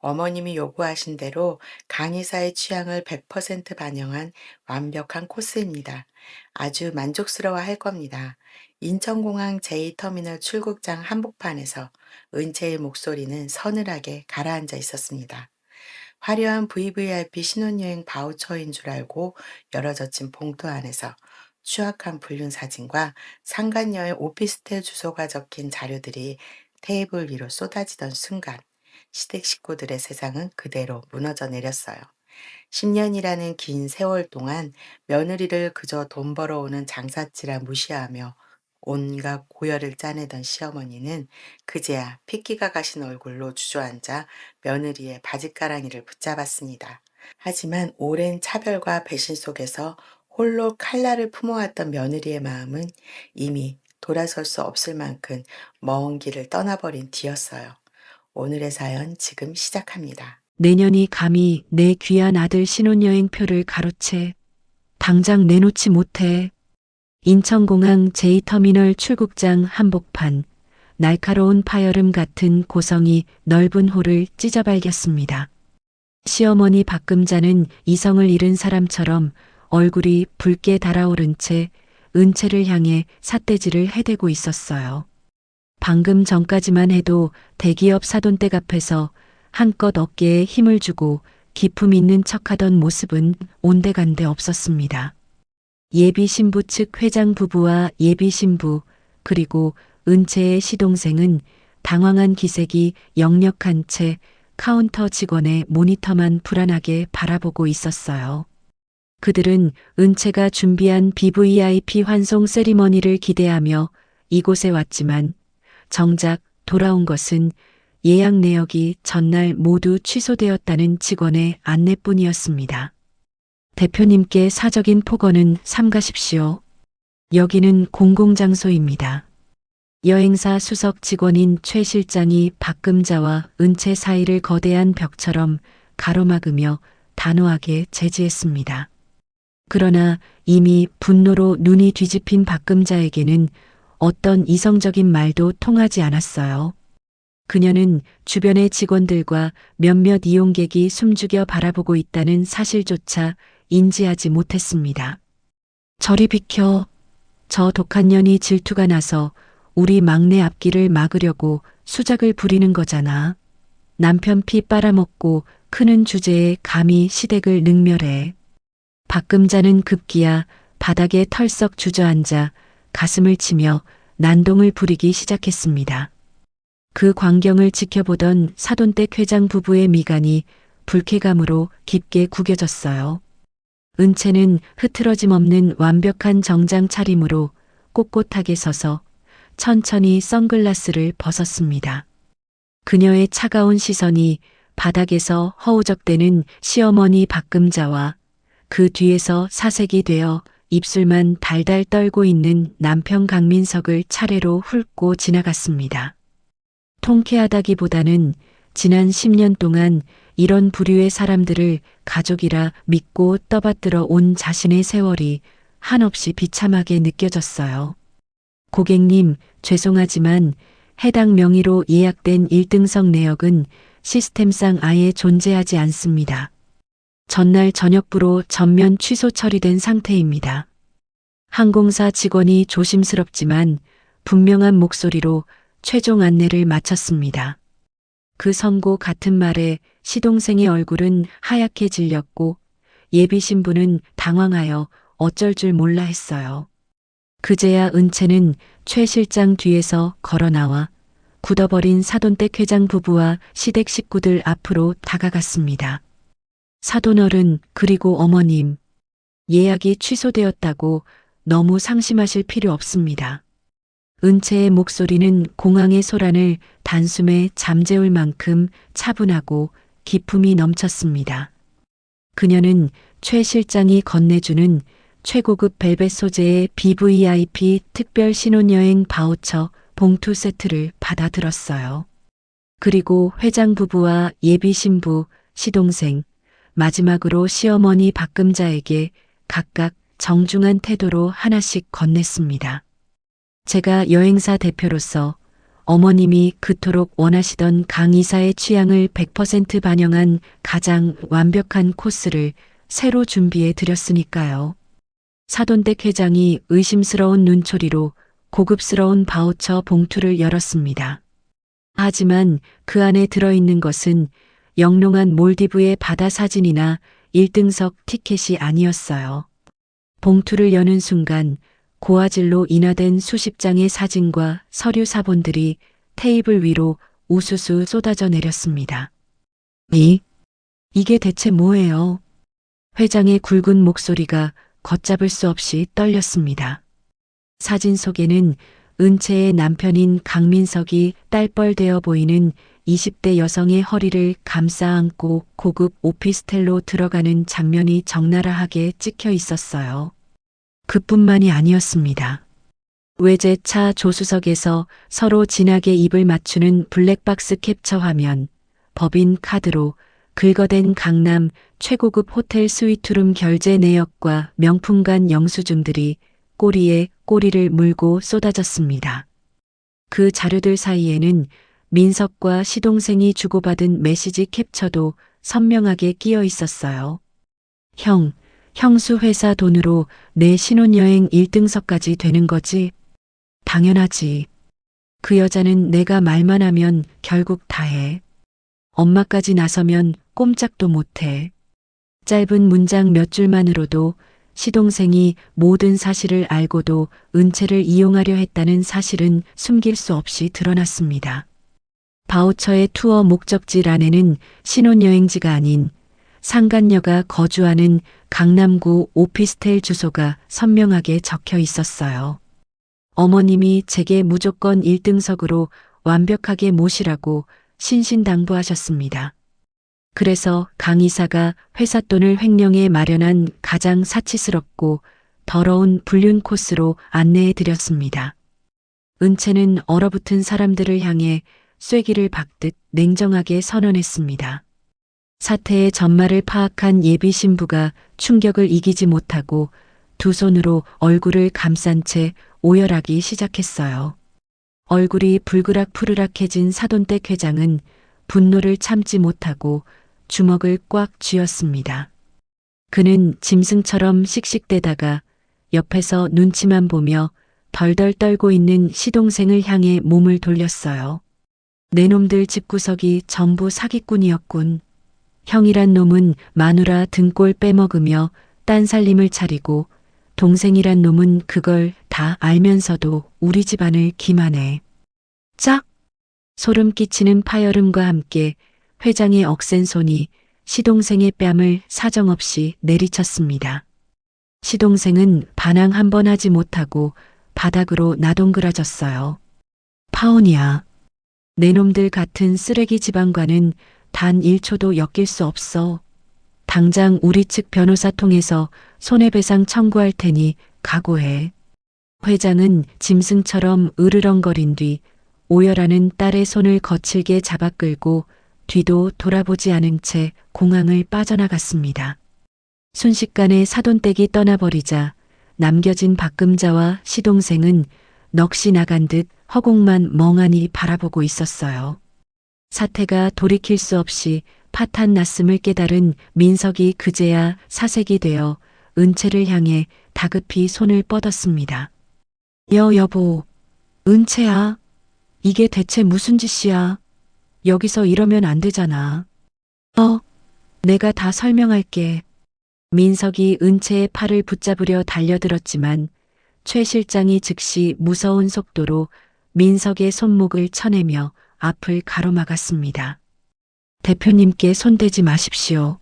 어머님이 요구하신 대로 강의사의 취향을 100% 반영한 완벽한 코스입니다. 아주 만족스러워 할 겁니다. 인천공항 제2터미널 출국장 한복판에서 은채의 목소리는 서늘하게 가라앉아 있었습니다. 화려한 VVIP 신혼여행 바우처인 줄 알고 열어젖힌 봉투 안에서 추악한 불륜 사진과 상간녀의 오피스텔 주소가 적힌 자료들이 테이블 위로 쏟아지던 순간 시댁 식구들의 세상은 그대로 무너져 내렸어요. 10년이라는 긴 세월 동안 며느리를 그저 돈 벌어오는 장사치라 무시하며 온갖 고열을 짜내던 시어머니는 그제야 핏기가 가신 얼굴로 주저앉아 며느리의 바짓가랑이를 붙잡았습니다. 하지만 오랜 차별과 배신 속에서 홀로 칼날을 품어왔던 며느리의 마음은 이미 돌아설 수 없을 만큼 먼 길을 떠나버린 뒤였어요. 오늘의 사연 지금 시작합니다. 내년이 감히 내 귀한 아들 신혼여행표를 가로채 당장 내놓지 못해. 인천공항 제2터미널 출국장 한복판, 날카로운 파열음 같은 고성이 넓은 홀을 찢어발겼습니다. 시어머니 박금자는 이성을 잃은 사람처럼 얼굴이 붉게 달아오른 채 은채를 향해 삿대질을 해대고 있었어요. 방금 전까지만 해도 대기업 사돈댁 앞에서 한껏 어깨에 힘을 주고 기품 있는 척하던 모습은 온데간데 없었습니다. 예비 신부 측 회장 부부와 예비 신부 그리고 은채의 시동생은 당황한 기색이 역력한 채 카운터 직원의 모니터만 불안하게 바라보고 있었어요. 그들은 은채가 준비한 BVIP 환송 세리머니를 기대하며 이곳에 왔지만 정작 돌아온 것은 예약 내역이 전날 모두 취소되었다는 직원의 안내뿐이었습니다. 대표님께 사적인 폭언은 삼가십시오. 여기는 공공장소입니다. 여행사 수석 직원인 최 실장이 박금자와 은채 사이를 거대한 벽처럼 가로막으며 단호하게 제지했습니다. 그러나 이미 분노로 눈이 뒤집힌 박금자에게는 어떤 이성적인 말도 통하지 않았어요. 그녀는 주변의 직원들과 몇몇 이용객이 숨죽여 바라보고 있다는 사실조차 인지하지 못했습니다. 저리 비켜. 저 독한 년이 질투가 나서 우리 막내 앞길을 막으려고 수작을 부리는 거잖아. 남편 피 빨아먹고 크는 주제에 감히 시댁을 능멸해. 박금자는 급기야 바닥에 털썩 주저앉아 가슴을 치며 난동을 부리기 시작했습니다. 그 광경을 지켜보던 사돈댁 회장 부부의 미간이 불쾌감으로 깊게 구겨졌어요. 은채는 흐트러짐 없는 완벽한 정장 차림으로 꼿꼿하게 서서 천천히 선글라스를 벗었습니다. 그녀의 차가운 시선이 바닥에서 허우적대는 시어머니 박금자와 그 뒤에서 사색이 되어 입술만 달달 떨고 있는 남편 강민석을 차례로 훑고 지나갔습니다. 통쾌하다기보다는 지난 10년 동안 이런 부류의 사람들을 가족이라 믿고 떠받들어 온 자신의 세월이 한없이 비참하게 느껴졌어요. 고객님, 죄송하지만 해당 명의로 예약된 1등석 내역은 시스템상 아예 존재하지 않습니다. 전날 저녁부로 전면 취소 처리된 상태입니다. 항공사 직원이 조심스럽지만 분명한 목소리로 최종 안내를 마쳤습니다. 그 선고 같은 말에 시동생의 얼굴은 하얗게 질렸고 예비 신부는 당황하여 어쩔 줄 몰라 했어요. 그제야 은채는 최 실장 뒤에서 걸어 나와 굳어버린 사돈댁 회장 부부와 시댁 식구들 앞으로 다가갔습니다. 사돈어른 그리고 어머님, 예약이 취소되었다고 너무 상심하실 필요 없습니다. 은채의 목소리는 공항의 소란을 단숨에 잠재울 만큼 차분하고 기품이 넘쳤습니다. 그녀는 최 실장이 건네주는 최고급 벨벳 소재의 BVIP 특별 신혼여행 바우처 봉투 세트를 받아들었어요. 그리고 회장 부부와 예비 신부, 시동생, 마지막으로 시어머니 박금자에게 각각 정중한 태도로 하나씩 건넸습니다. 제가 여행사 대표로서 어머님이 그토록 원하시던 강 이사의 취향을 100% 반영한 가장 완벽한 코스를 새로 준비해 드렸으니까요. 사돈댁 회장이 의심스러운 눈초리로 고급스러운 바우처 봉투를 열었습니다. 하지만 그 안에 들어있는 것은 영롱한 몰디브의 바다 사진이나 1등석 티켓이 아니었어요. 봉투를 여는 순간 고화질로 인화된 수십 장의 사진과 서류 사본들이 테이블 위로 우수수 쏟아져 내렸습니다. 이게 대체 뭐예요? 회장의 굵은 목소리가 걷잡을 수 없이 떨렸습니다. 사진 속에는 은채의 남편인 강민석이 딸뻘되어 보이는 20대 여성의 허리를 감싸 안고 고급 오피스텔로 들어가는 장면이 적나라하게 찍혀 있었어요. 그뿐만이 아니었습니다. 외제차 조수석에서 서로 진하게 입을 맞추는 블랙박스 캡처 화면, 법인 카드로 긁어댄 강남 최고급 호텔 스위트룸 결제 내역과 명품관 영수증들이 꼬리에 꼬리를 물고 쏟아졌습니다. 그 자료들 사이에는 민석과 시동생이 주고받은 메시지 캡처도 선명하게 끼어 있었어요. 형수 회사 돈으로 내 신혼여행 1등석까지 되는 거지? 당연하지. 그 여자는 내가 말만 하면 결국 다 해. 엄마까지 나서면 꼼짝도 못해. 짧은 문장 몇 줄만으로도 시동생이 모든 사실을 알고도 은채를 이용하려 했다는 사실은 숨길 수 없이 드러났습니다. 바우처의 투어 목적지란에는 신혼여행지가 아닌 상간녀가 거주하는 강남구 오피스텔 주소가 선명하게 적혀 있었어요. 어머님이 제게 무조건 1등석으로 완벽하게 모시라고 신신당부하셨습니다. 그래서 강 이사가 회사 돈을 횡령해 마련한 가장 사치스럽고 더러운 불륜 코스로 안내해 드렸습니다. 은채는 얼어붙은 사람들을 향해 쐐기를 박듯 냉정하게 선언했습니다. 사태의 전말을 파악한 예비 신부가 충격을 이기지 못하고 두 손으로 얼굴을 감싼 채 오열하기 시작했어요. 얼굴이 불그락푸르락해진 사돈댁 회장은 분노를 참지 못하고 주먹을 꽉 쥐었습니다. 그는 짐승처럼 씩씩대다가 옆에서 눈치만 보며 덜덜 떨고 있는 시동생을 향해 몸을 돌렸어요. 내 놈들 집구석이 전부 사기꾼이었군. 형이란 놈은 마누라 등골 빼먹으며 딴살림을 차리고 동생이란 놈은 그걸 다 알면서도 우리 집안을 기만해. 짝! 소름 끼치는 파열음과 함께 회장의 억센 손이 시동생의 뺨을 사정없이 내리쳤습니다. 시동생은 반항 한 번 하지 못하고 바닥으로 나동그라졌어요. 파혼이야. 내 놈들 같은 쓰레기 지방과는 단 1초도 엮일 수 없어. 당장 우리 측 변호사 통해서 손해배상 청구할 테니 각오해. 회장은 짐승처럼 으르렁거린 뒤 오열하는 딸의 손을 거칠게 잡아 끌고 뒤도 돌아보지 않은 채 공항을 빠져나갔습니다. 순식간에 사돈댁이 떠나버리자 남겨진 박금자와 시동생은 넋이 나간 듯 허공만 멍하니 바라보고 있었어요. 사태가 돌이킬 수 없이 파탄 났음을 깨달은 민석이 그제야 사색이 되어 은채를 향해 다급히 손을 뻗었습니다. 여보, 은채야. 이게 대체 무슨 짓이야? 여기서 이러면 안 되잖아. 내가 다 설명할게. 민석이 은채의 팔을 붙잡으려 달려들었지만 최 실장이 즉시 무서운 속도로 민석의 손목을 쳐내며 앞을 가로막았습니다. 대표님께 손대지 마십시오.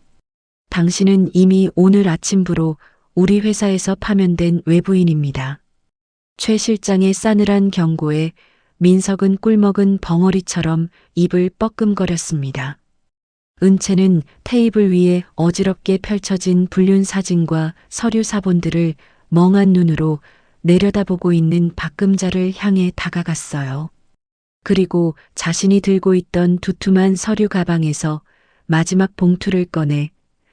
당신은 이미 오늘 아침부로 우리 회사에서 파면된 외부인입니다. 최 실장의 싸늘한 경고에 민석은 꿀먹은 벙어리처럼 입을 뻐끔거렸습니다. 은채는 테이블 위에 어지럽게 펼쳐진 불륜 사진과 서류 사본들을 멍한 눈으로 내려다보고 있는 박금자를 향해 다가갔어요. 그리고 자신이 들고 있던 두툼한 서류 가방에서 마지막 봉투를 꺼내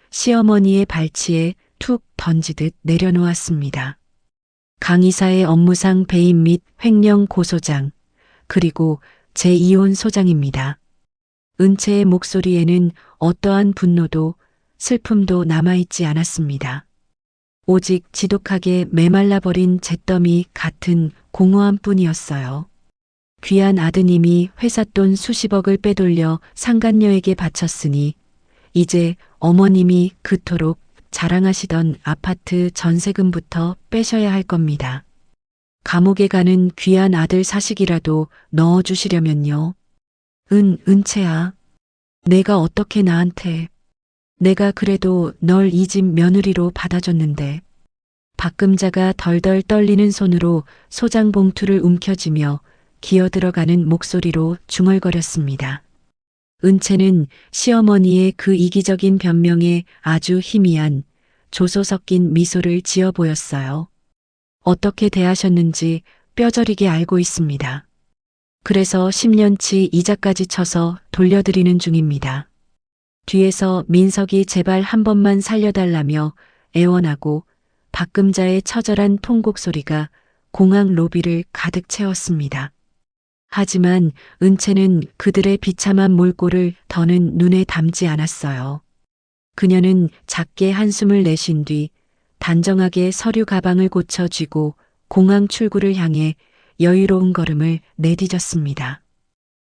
시어머니의 발치에 툭 던지듯 내려놓았습니다. 강 이사의 업무상 배임 및 횡령 고소장, 그리고 제2혼 소장입니다. 은채의 목소리에는 어떠한 분노도 슬픔도 남아있지 않았습니다. 오직 지독하게 메말라버린 잿더미 같은 공허함 뿐이었어요. 귀한 아드님이 회삿돈 수십억을 빼돌려 상간녀에게 바쳤으니 이제 어머님이 그토록 자랑하시던 아파트 전세금부터 빼셔야 할 겁니다. 감옥에 가는 귀한 아들 사식이라도 넣어주시려면요. 은채야. 내가 어떻게 나한테. 내가 그래도 널 이 집 며느리로 받아줬는데. 박금자가 덜덜 떨리는 손으로 소장 봉투를 움켜쥐며 기어들어가는 목소리로 중얼거렸습니다. 은채는 시어머니의 그 이기적인 변명에 아주 희미한 조소 섞인 미소를 지어 보였어요. 어떻게 대하셨는지 뼈저리게 알고 있습니다. 그래서 10년치 이자까지 쳐서 돌려드리는 중입니다. 뒤에서 민석이 제발 한 번만 살려달라며 애원하고 박금자의 처절한 통곡 소리가 공항 로비를 가득 채웠습니다. 하지만 은채는 그들의 비참한 몰골을 더는 눈에 담지 않았어요. 그녀는 작게 한숨을 내쉰 뒤 단정하게 서류 가방을 고쳐 쥐고 공항 출구를 향해 여유로운 걸음을 내디뎠습니다.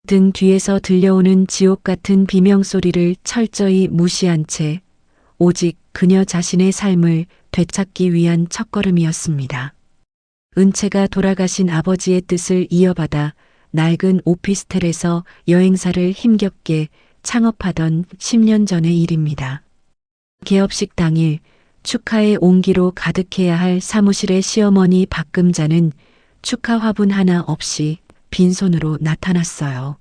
등 뒤에서 들려오는 지옥 같은 비명 소리를 철저히 무시한 채 오직 그녀 자신의 삶을 되찾기 위한 첫걸음이었습니다. 은채가 돌아가신 아버지의 뜻을 이어받아 낡은 오피스텔에서 여행사를 힘겹게 창업하던 10년 전의 일입니다. 개업식 당일 축하의 온기로 가득해야 할 사무실의 시어머니 박금자는 축하 화분 하나 없이 빈손으로 나타났어요.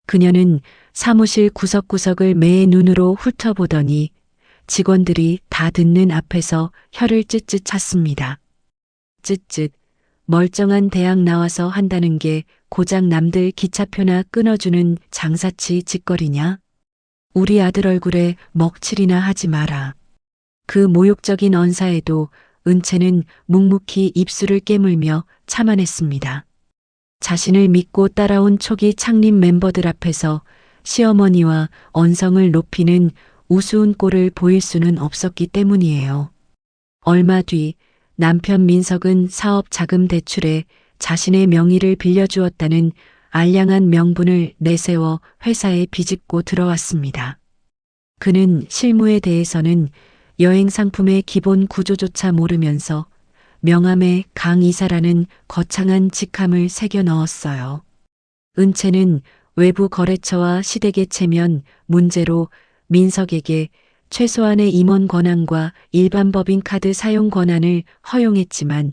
그녀는 사무실 구석구석을 매의 눈으로 훑어보더니 직원들이 다 듣는 앞에서 혀를 쯧쯧 찼습니다. 쯧쯧. 멀쩡한 대학 나와서 한다는 게 고작 남들 기차표나 끊어주는 장사치 짓거리냐? 우리 아들 얼굴에 먹칠이나 하지 마라. 그 모욕적인 언사에도 은채는 묵묵히 입술을 깨물며 참아냈습니다. 자신을 믿고 따라온 초기 창립 멤버들 앞에서 시어머니와 언성을 높이는 우스운 꼴을 보일 수는 없었기 때문이에요. 얼마 뒤 남편 민석은 사업 자금 대출에 자신의 명의를 빌려주었다는 알량한 명분을 내세워 회사에 비집고 들어왔습니다. 그는 실무에 대해서는 여행 상품의 기본 구조조차 모르면서 명함에 강 이사라는 거창한 직함을 새겨 넣었어요. 은채는 외부 거래처와 시댁의 체면 문제로 민석에게 최소한의 임원 권한과 일반 법인 카드 사용 권한을 허용했지만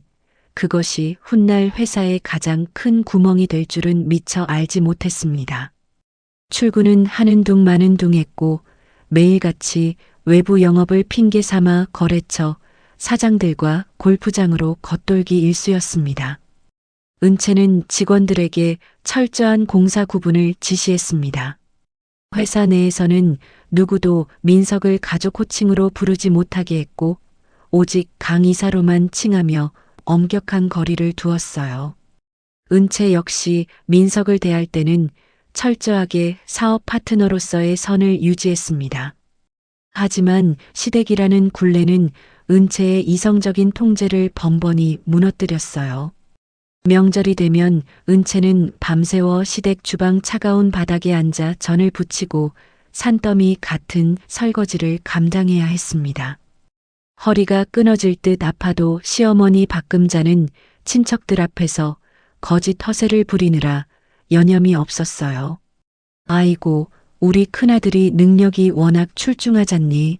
그것이 훗날 회사의 가장 큰 구멍이 될 줄은 미처 알지 못했습니다. 출근은 하는 둥 마는 둥 했고 매일같이 외부 영업을 핑계 삼아 거래처 사장들과 골프장으로 겉돌기 일쑤였습니다. 은채는 직원들에게 철저한 공사 구분을 지시했습니다. 회사 내에서는 누구도 민석을 가족 호칭으로 부르지 못하게 했고 오직 강 이사로만 칭하며 엄격한 거리를 두었어요. 은채 역시 민석을 대할 때는 철저하게 사업 파트너로서의 선을 유지했습니다. 하지만 시댁이라는 굴레는 은채의 이성적인 통제를 번번이 무너뜨렸어요. 명절이 되면 은채는 밤새워 시댁 주방 차가운 바닥에 앉아 전을 부치고 산더미 같은 설거지를 감당해야 했습니다. 허리가 끊어질 듯 아파도 시어머니 박금자는 친척들 앞에서 거짓 허세를 부리느라 여념이 없었어요. 아이고, 우리 큰아들이 능력이 워낙 출중하잖니.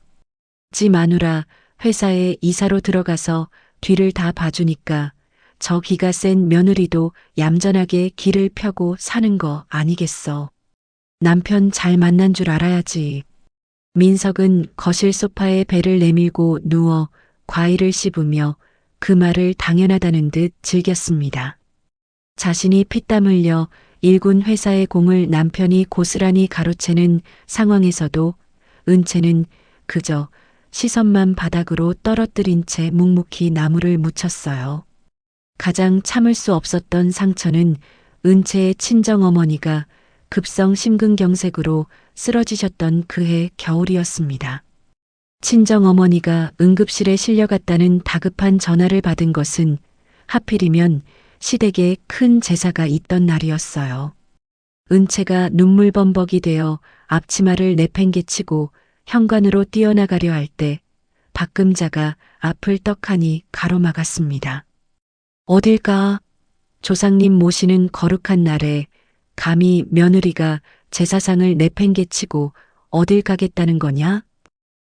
지 마누라 회사에 이사로 들어가서 뒤를 다 봐주니까 저 기가 센 며느리도 얌전하게 길을 펴고 사는 거 아니겠어. 남편 잘 만난 줄 알아야지. 민석은 거실 소파에 배를 내밀고 누워 과일을 씹으며 그 말을 당연하다는 듯 즐겼습니다. 자신이 피땀 흘려 일군 회사의 공을 남편이 고스란히 가로채는 상황에서도 은채는 그저 시선만 바닥으로 떨어뜨린 채 묵묵히 나무를 묻혔어요. 가장 참을 수 없었던 상처는 은채의 친정어머니가 급성 심근경색으로 쓰러지셨던 그해 겨울이었습니다. 친정어머니가 응급실에 실려갔다는 다급한 전화를 받은 것은 하필이면 시댁에 큰 제사가 있던 날이었어요. 은채가 눈물범벅이 되어 앞치마를 내팽개치고 현관으로 뛰어나가려 할 때 박금자가 앞을 떡하니 가로막았습니다. 어딜 가? 조상님 모시는 거룩한 날에 감히 며느리가 제사상을 내팽개치고 어딜 가겠다는 거냐?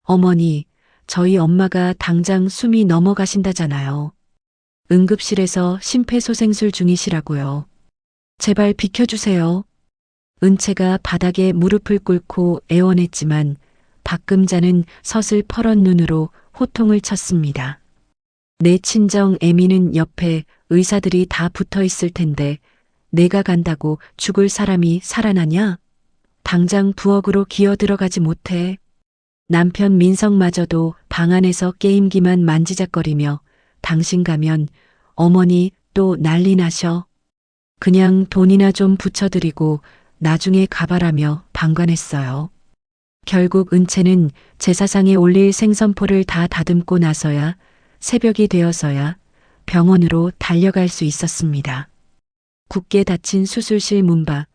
어머니, 저희 엄마가 당장 숨이 넘어가신다잖아요. 응급실에서 심폐소생술 중이시라고요. 제발 비켜주세요. 은채가 바닥에 무릎을 꿇고 애원했지만 박금자는 서슬퍼런 눈으로 호통을 쳤습니다. 내 친정 애미는 옆에 의사들이 다 붙어 있을 텐데 내가 간다고 죽을 사람이 살아나냐? 당장 부엌으로 기어 들어가지 못해. 남편 민성마저도 방 안에서 게임기만 만지작거리며 당신 가면 어머니 또 난리 나셔. 그냥 돈이나 좀 붙여드리고 나중에 가봐라며 방관했어요. 결국 은채는 제사상에 올릴 생선포를 다 다듬고 나서야 새벽이 되어서야 병원으로 달려갈 수 있었습니다. 굳게 닫힌 수술실 문 밖,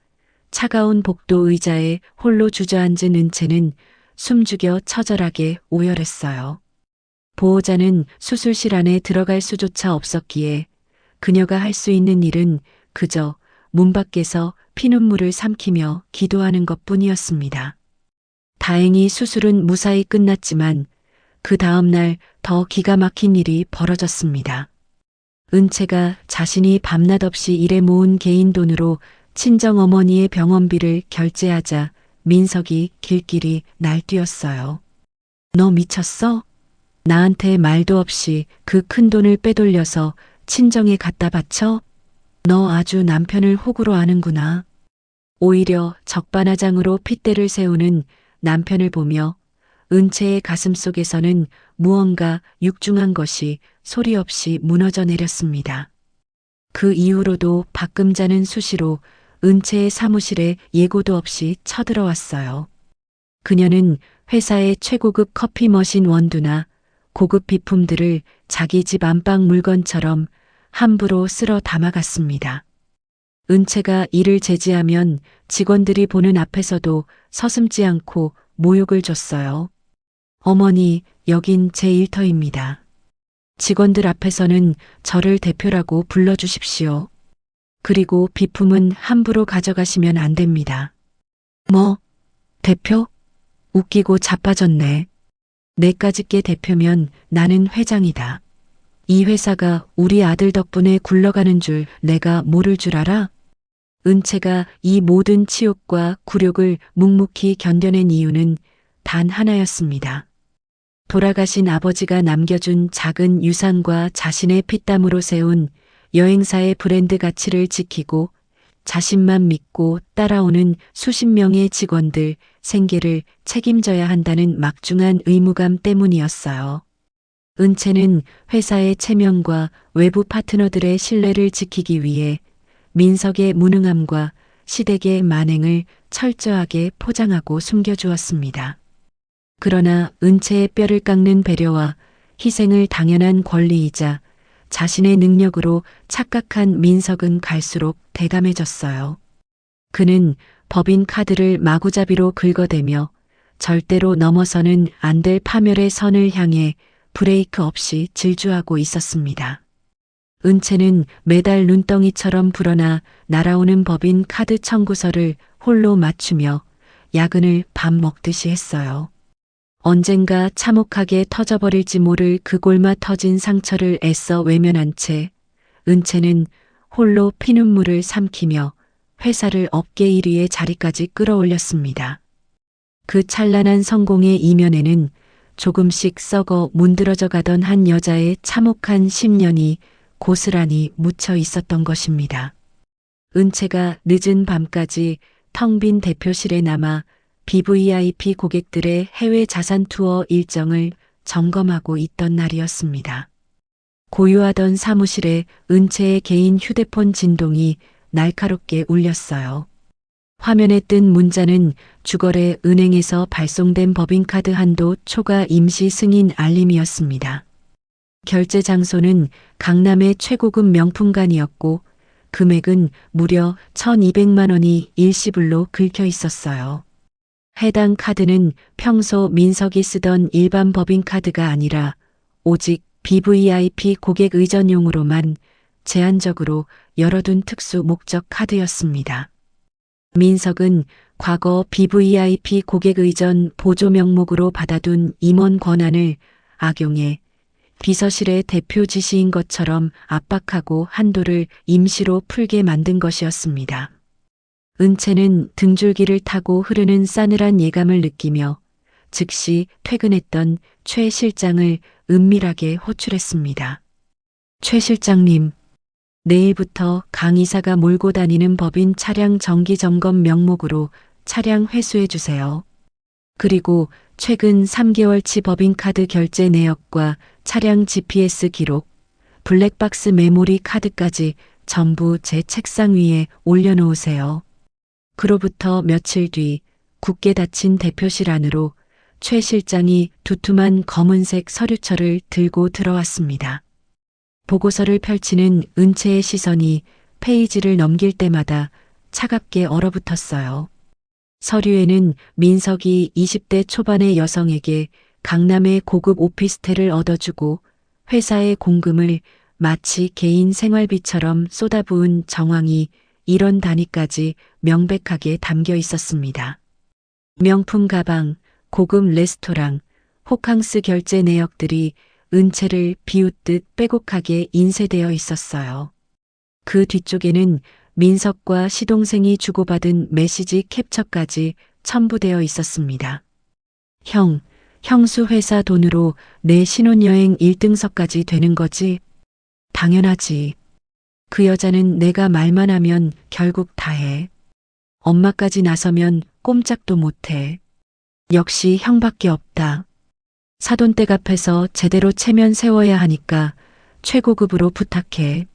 차가운 복도 의자에 홀로 주저앉은 은채는 숨죽여 처절하게 오열했어요. 보호자는 수술실 안에 들어갈 수조차 없었기에 그녀가 할 수 있는 일은 그저 문 밖에서 피눈물을 삼키며 기도하는 것뿐이었습니다. 다행히 수술은 무사히 끝났지만 그 다음 날 더 기가 막힌 일이 벌어졌습니다. 은채가 자신이 밤낮 없이 일해 모은 개인 돈으로 친정어머니의 병원비를 결제하자 민석이 길길이 날뛰었어요. 너 미쳤어? 나한테 말도 없이 그 큰 돈을 빼돌려서 친정에 갖다 바쳐? 너 아주 남편을 호구로 아는구나. 오히려 적반하장으로 핏대를 세우는 남편을 보며 은채의 가슴 속에서는 무언가 육중한 것이 소리 없이 무너져 내렸습니다. 그 이후로도 박금자는 수시로 은채의 사무실에 예고도 없이 쳐들어왔어요. 그녀는 회사의 최고급 커피 머신 원두나 고급 비품들을 자기 집 안방 물건처럼 함부로 쓸어 담아갔습니다. 은채가 이를 제지하면 직원들이 보는 앞에서도 서슴지 않고 모욕을 줬어요. 어머니, 여긴 제 일터입니다. 직원들 앞에서는 저를 대표라고 불러주십시오. 그리고 비품은 함부로 가져가시면 안 됩니다. 뭐? 대표? 웃기고 자빠졌네. 내까지 게 대표면 나는 회장이다. 이 회사가 우리 아들 덕분에 굴러가는 줄 내가 모를 줄 알아? 은채가 이 모든 치욕과 굴욕을 묵묵히 견뎌낸 이유는 단 하나였습니다. 돌아가신 아버지가 남겨준 작은 유산과 자신의 피땀으로 세운 여행사의 브랜드 가치를 지키고 자신만 믿고 따라오는 수십 명의 직원들 생계를 책임져야 한다는 막중한 의무감 때문이었어요. 은채는 회사의 체면과 외부 파트너들의 신뢰를 지키기 위해 민석의 무능함과 시댁의 만행을 철저하게 포장하고 숨겨주었습니다. 그러나 은채의 뼈를 깎는 배려와 희생을 당연한 권리이자 자신의 능력으로 착각한 민석은 갈수록 대감해졌어요. 그는 법인 카드를 마구잡이로 긁어대며 절대로 넘어서는 안 될 파멸의 선을 향해 브레이크 없이 질주하고 있었습니다. 은채는 매달 눈덩이처럼 불어나 날아오는 법인 카드 청구서를 홀로 맞추며 야근을 밥 먹듯이 했어요. 언젠가 참혹하게 터져버릴지 모를 그 골마 터진 상처를 애써 외면한 채 은채는 홀로 피눈물을 삼키며 회사를 업계 1위의 자리까지 끌어올렸습니다. 그 찬란한 성공의 이면에는 조금씩 썩어 문드러져 가던 한 여자의 참혹한 심년이 고스란히 묻혀 있었던 것입니다. 은채가 늦은 밤까지 텅 빈 대표실에 남아 BVIP 고객들의 해외 자산 투어 일정을 점검하고 있던 날이었습니다. 고요하던 사무실에 은채의 개인 휴대폰 진동이 날카롭게 울렸어요. 화면에 뜬 문자는 주거래 은행에서 발송된 법인카드 한도 초과 임시 승인 알림이었습니다. 결제 장소는 강남의 최고급 명품관이었고 금액은 무려 1,200만 원이 일시불로 긁혀 있었어요. 해당 카드는 평소 민석이 쓰던 일반 법인카드가 아니라 오직 BVIP 고객 의전용으로만 제한적으로 열어둔 특수 목적 카드였습니다. 민석은 과거 BVIP 고객 의전 보조 명목으로 받아둔 임원 권한을 악용해 비서실의 대표 지시인 것처럼 압박하고 한도를 임시로 풀게 만든 것이었습니다. 은채는 등줄기를 타고 흐르는 싸늘한 예감을 느끼며 즉시 퇴근했던 최 실장을 은밀하게 호출했습니다. 최 실장님, 내일부터 강 이사가 몰고 다니는 법인 차량 정기 점검 명목으로 차량 회수해 주세요. 그리고 최근 3개월치 법인카드 결제 내역과 차량 GPS 기록, 블랙박스 메모리 카드까지 전부 제 책상 위에 올려놓으세요. 그로부터 며칠 뒤 굳게 닫힌 대표실 안으로 최 실장이 두툼한 검은색 서류철을 들고 들어왔습니다. 보고서를 펼치는 은채의 시선이 페이지를 넘길 때마다 차갑게 얼어붙었어요. 서류에는 민석이 20대 초반의 여성에게 강남의 고급 오피스텔을 얻어주고 회사의 공금을 마치 개인 생활비처럼 쏟아부은 정황이 1원 단위까지 명백하게 담겨 있었습니다. 명품 가방, 고급 레스토랑, 호캉스 결제 내역들이 은채를 비웃듯 빼곡하게 인쇄되어 있었어요. 그 뒤쪽에는 민석과 시동생이 주고받은 메시지 캡처까지 첨부되어 있었습니다. 형, 형수 회사 돈으로 내 신혼여행 1등석까지 되는 거지? 당연하지. 그 여자는 내가 말만 하면 결국 다 해. 엄마까지 나서면 꼼짝도 못해. 역시 형밖에 없다. 사돈댁 앞에서 제대로 체면 세워야 하니까 최고급으로 부탁해.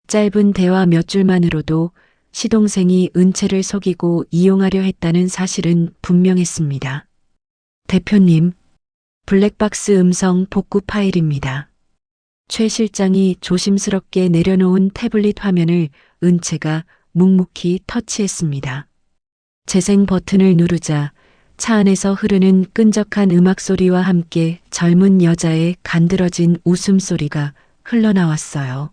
짧은 대화 몇 줄만으로도 시동생이 은채를 속이고 이용하려 했다는 사실은 분명했습니다. 대표님, 블랙박스 음성 복구 파일입니다. 최 실장이 조심스럽게 내려놓은 태블릿 화면을 은채가 묵묵히 터치했습니다. 재생 버튼을 누르자 차 안에서 흐르는 끈적한 음악 소리와 함께 젊은 여자의 간드러진 웃음소리가 흘러나왔어요.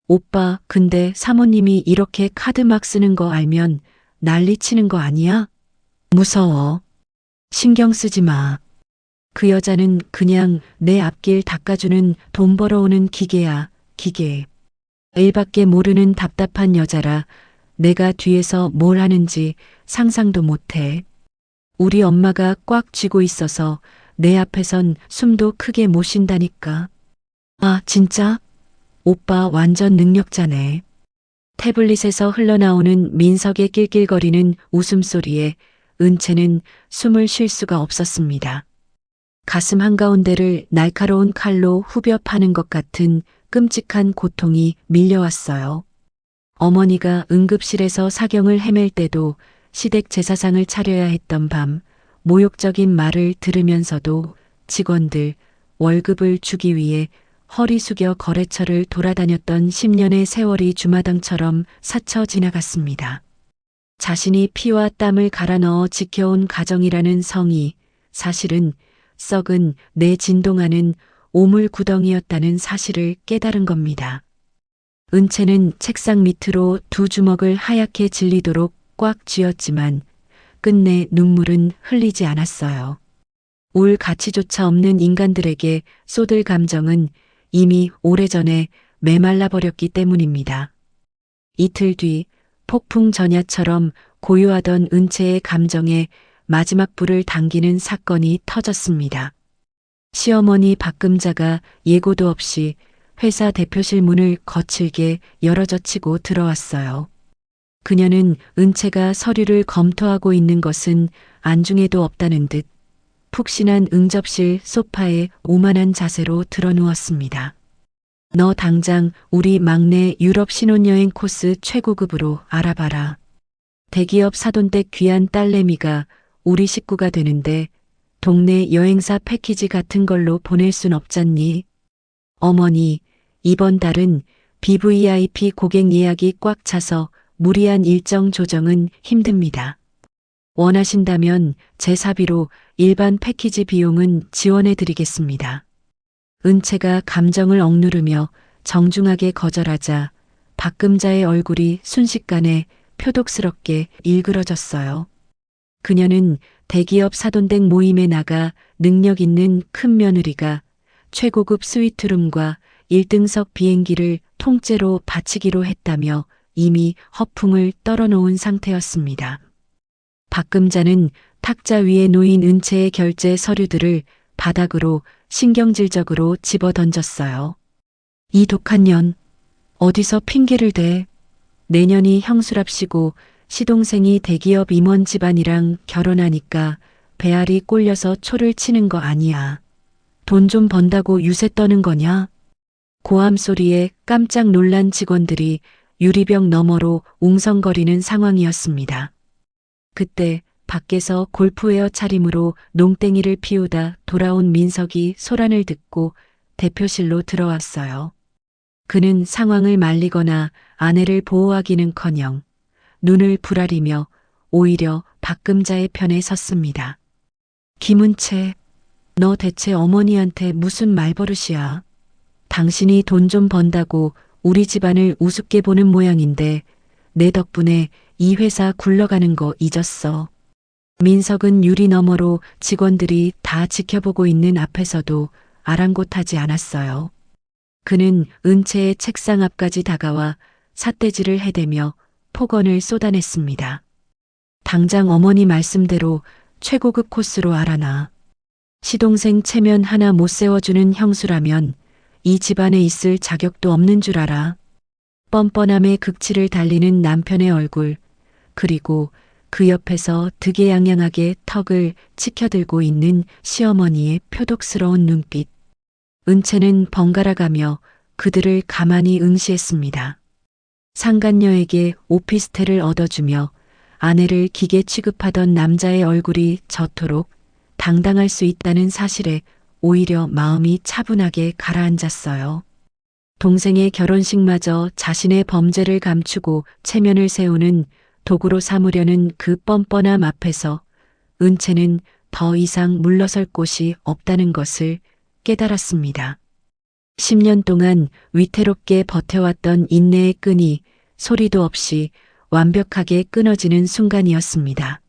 오빠, 근데 사모님이 이렇게 카드 막 쓰는 거 알면 난리치는 거 아니야? 무서워. 신경 쓰지 마. 그 여자는 그냥 내 앞길 닦아주는 돈 벌어오는 기계야, 기계. 일밖에 모르는 답답한 여자라 내가 뒤에서 뭘 하는지 상상도 못해. 우리 엄마가 꽉 쥐고 있어서 내 앞에선 숨도 크게 못 쉰다니까. 아, 진짜? 오빠 완전 능력자네. 태블릿에서 흘러나오는 민석의 낄낄거리는 웃음소리에 은채는 숨을 쉴 수가 없었습니다. 가슴 한가운데를 날카로운 칼로 후벼 파는 것 같은 끔찍한 고통이 밀려왔어요. 어머니가 응급실에서 사경을 헤맬 때도 시댁 제사상을 차려야 했던 밤, 모욕적인 말을 들으면서도 직원들 월급을 주기 위해 허리 숙여 거래처를 돌아다녔던 10년의 세월이 주마등처럼 스쳐 지나갔습니다. 자신이 피와 땀을 갈아 넣어 지켜온 가정이라는 성이 사실은 썩은 내 진동하는 오물 구덩이였다는 사실을 깨달은 겁니다. 은채는 책상 밑으로 두 주먹을 하얗게 질리도록 꽉 쥐었지만 끝내 눈물은 흘리지 않았어요. 울 가치조차 없는 인간들에게 쏟을 감정은 이미 오래전에 메말라 버렸기 때문입니다. 이틀 뒤 폭풍 전야처럼 고요하던 은채의 감정에 마지막 불을 당기는 사건이 터졌습니다. 시어머니 박금자가 예고도 없이 회사 대표실 문을 거칠게 열어젖히고 들어왔어요. 그녀는 은채가 서류를 검토하고 있는 것은 안중에도 없다는 듯 푹신한 응접실 소파에 오만한 자세로 드러누웠습니다. 너 당장 우리 막내 유럽 신혼여행 코스 최고급으로 알아봐라. 대기업 사돈댁 귀한 딸내미가 우리 식구가 되는데 동네 여행사 패키지 같은 걸로 보낼 순 없잖니. 어머니, 이번 달은 BVIP 고객 예약이 꽉 차서 무리한 일정 조정은 힘듭니다. 원하신다면 제 사비로 일반 패키지 비용은 지원해 드리겠습니다. 은채가 감정을 억누르며 정중하게 거절하자 박금자의 얼굴이 순식간에 표독스럽게 일그러졌어요. 그녀는 대기업 사돈댁 모임에 나가 능력 있는 큰 며느리가 최고급 스위트룸과 1등석 비행기를 통째로 바치기로 했다며 이미 허풍을 떨어놓은 상태였습니다. 박금자는 탁자 위에 놓인 은채의 결제 서류들을 바닥으로 신경질적으로 집어 던졌어요. 이 독한 년, 어디서 핑계를 대? 내년이 형수랍시고 시동생이 대기업 임원 집안이랑 결혼하니까 배알이 꼴려서 초를 치는 거 아니야. 돈 좀 번다고 유세 떠는 거냐? 고함 소리에 깜짝 놀란 직원들이 유리병 너머로 웅성거리는 상황이었습니다. 그때 밖에서 골프웨어 차림으로 농땡이를 피우다 돌아온 민석이 소란을 듣고 대표실로 들어왔어요. 그는 상황을 말리거나 아내를 보호하기는커녕 눈을 부라리며 오히려 박금자의 편에 섰습니다. 김은채, 너 대체 어머니한테 무슨 말버릇이야? 당신이 돈 좀 번다고 우리 집안을 우습게 보는 모양인데 내 덕분에 이 회사 굴러가는 거 잊었어. 민석은 유리 너머로 직원들이 다 지켜보고 있는 앞에서도 아랑곳하지 않았어요. 그는 은채의 책상 앞까지 다가와 삿대질을 해대며 폭언을 쏟아냈습니다. 당장 어머니 말씀대로 최고급 코스로 알아놔. 시동생 체면 하나 못 세워주는 형수라면 이 집안에 있을 자격도 없는 줄 알아. 뻔뻔함의 극치를 달리는 남편의 얼굴, 그리고 그 옆에서 득에양양하게 턱을 치켜들고 있는 시어머니의 표독스러운 눈빛. 은채는 번갈아가며 그들을 가만히 응시했습니다. 상간녀에게 오피스텔을 얻어주며 아내를 기계 취급하던 남자의 얼굴이 저토록 당당할 수 있다는 사실에 오히려 마음이 차분하게 가라앉았어요. 동생의 결혼식마저 자신의 범죄를 감추고 체면을 세우는 도구로 삼으려는 그 뻔뻔함 앞에서 은채는 더 이상 물러설 곳이 없다는 것을 깨달았습니다. 10년 동안 위태롭게 버텨왔던 인내의 끈이 소리도 없이 완벽하게 끊어지는 순간이었습니다.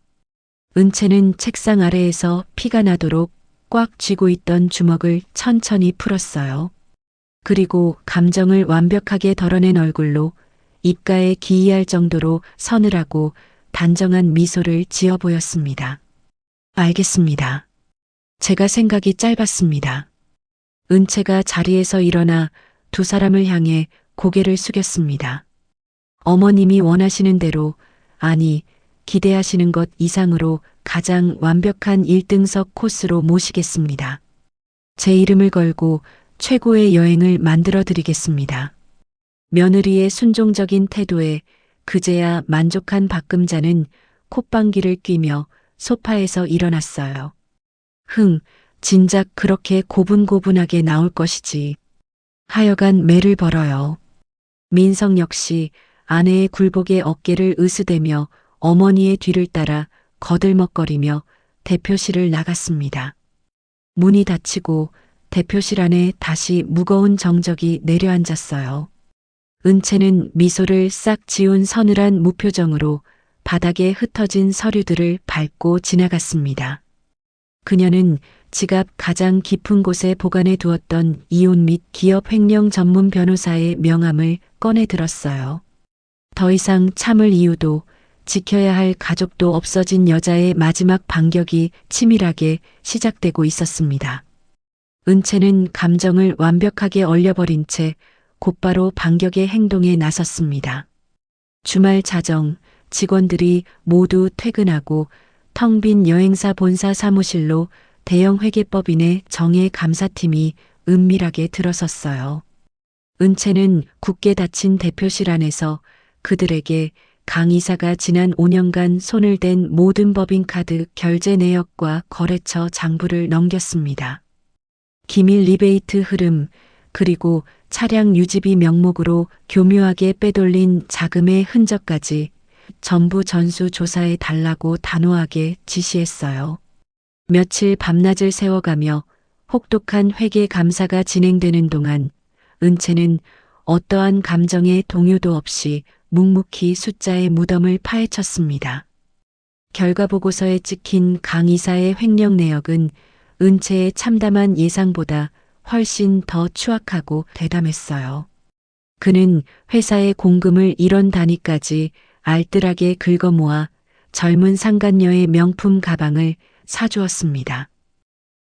은채는 책상 아래에서 피가 나도록 꽉 쥐고 있던 주먹을 천천히 풀었어요. 그리고 감정을 완벽하게 덜어낸 얼굴로 입가에 기이할 정도로 서늘하고 단정한 미소를 지어 보였습니다. 알겠습니다. 제가 생각이 짧았습니다. 은채가 자리에서 일어나 두 사람을 향해 고개를 숙였습니다. 어머님이 원하시는 대로, 아니, 기대하시는 것 이상으로 가장 완벽한 1등석 코스로 모시겠습니다. 제 이름을 걸고 최고의 여행을 만들어 드리겠습니다. 며느리의 순종적인 태도에 그제야 만족한 박금자는 콧방귀를 뀌며 소파에서 일어났어요. 진작 그렇게 고분고분하게 나올 것이지. 하여간 매를 벌어요. 민석 역시 아내의 굴복에 어깨를 으스대며 어머니의 뒤를 따라 거들먹거리며 대표실을 나갔습니다. 문이 닫히고 대표실 안에 다시 무거운 정적이 내려앉았어요. 은채는 미소를 싹 지운 서늘한 무표정으로 바닥에 흩어진 서류들을 밟고 지나갔습니다. 그녀는 지갑 가장 깊은 곳에 보관해 두었던 이혼 및 기업 횡령 전문 변호사의 명함을 꺼내 들었어요. 더 이상 참을 이유도 지켜야 할 가족도 없어진 여자의 마지막 반격이 치밀하게 시작되고 있었습니다. 은채는 감정을 완벽하게 얼려버린 채 곧바로 반격의 행동에 나섰습니다. 주말 자정, 직원들이 모두 퇴근하고 텅 빈 여행사 본사 사무실로 대형 회계법인의 정예 감사팀이 은밀하게 들어섰어요. 은채는 굳게 닫힌 대표실 안에서 그들에게 강 이사가 지난 5년간 손을 댄 모든 법인카드 결제 내역과 거래처 장부를 넘겼습니다. 기밀 리베이트 흐름, 그리고 차량 유지비 명목으로 교묘하게 빼돌린 자금의 흔적까지 전부 전수조사해 달라고 단호하게 지시했어요. 며칠 밤낮을 세워가며 혹독한 회계 감사가 진행되는 동안 은채는 어떠한 감정의 동요도 없이 묵묵히 숫자의 무덤을 파헤쳤습니다. 결과 보고서에 찍힌 강 이사의 횡령 내역은 은채의 참담한 예상보다 훨씬 더 추악하고 대담했어요. 그는 회사의 공금을 1원 단위까지 알뜰하게 긁어모아 젊은 상간녀의 명품 가방을 사주었습니다.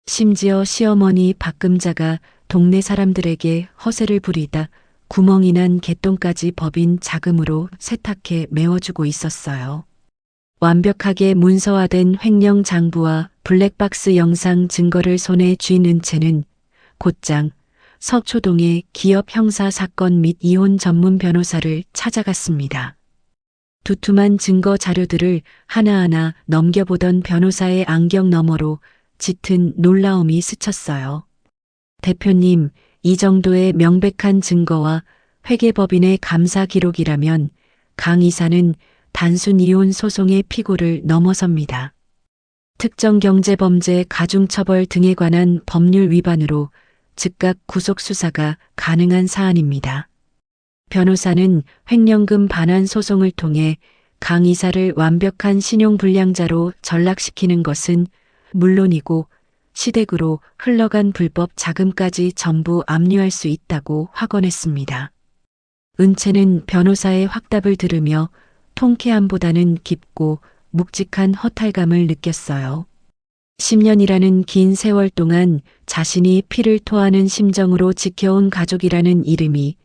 심지어 시어머니 박금자가 동네 사람들에게 허세를 부리다 구멍이 난 개똥까지 법인 자금으로 세탁해 메워주고 있었어요. 완벽하게 문서화된 횡령 장부와 블랙박스 영상 증거를 손에 쥔 은채는 곧장 서초동의 기업 형사 사건 및 이혼 전문 변호사를 찾아갔습니다. 두툼한 증거 자료들을 하나하나 넘겨보던 변호사의 안경 너머로 짙은 놀라움이 스쳤어요. 대표님, 이 정도의 명백한 증거와 회계법인의 감사 기록이라면 강 이사는 단순 이혼 소송의 피고를 넘어섭니다. 특정경제범죄 가중처벌 등에 관한 법률 위반으로 즉각 구속수사가 가능한 사안입니다. 변호사는 횡령금 반환 소송을 통해 강 이사를 완벽한 신용불량자로 전락시키는 것은 물론이고 시댁으로 흘러간 불법 자금까지 전부 압류할 수 있다고 확언했습니다. 은채는 변호사의 확답을 들으며 통쾌함보다는 깊고 묵직한 허탈감을 느꼈어요. 10년이라는 긴 세월 동안 자신이 피를 토하는 심정으로 지켜온 가족이라는 이름이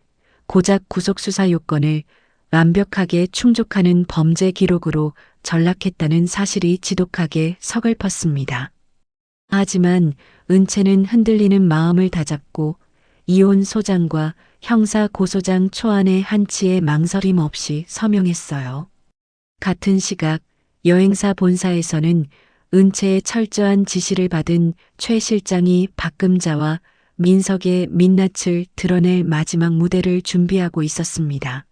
고작 구속수사 요건을 완벽하게 충족하는 범죄 기록으로 전락했다는 사실이 지독하게 서글펐습니다. 하지만 은채는 흔들리는 마음을 다잡고 이혼 소장과 형사 고소장 초안의 한치의 망설임 없이 서명했어요. 같은 시각 여행사 본사에서는 은채의 철저한 지시를 받은 최 실장이 박금자와 민석의 민낯을 드러낼 마지막 무대를 준비하고 있었습니다.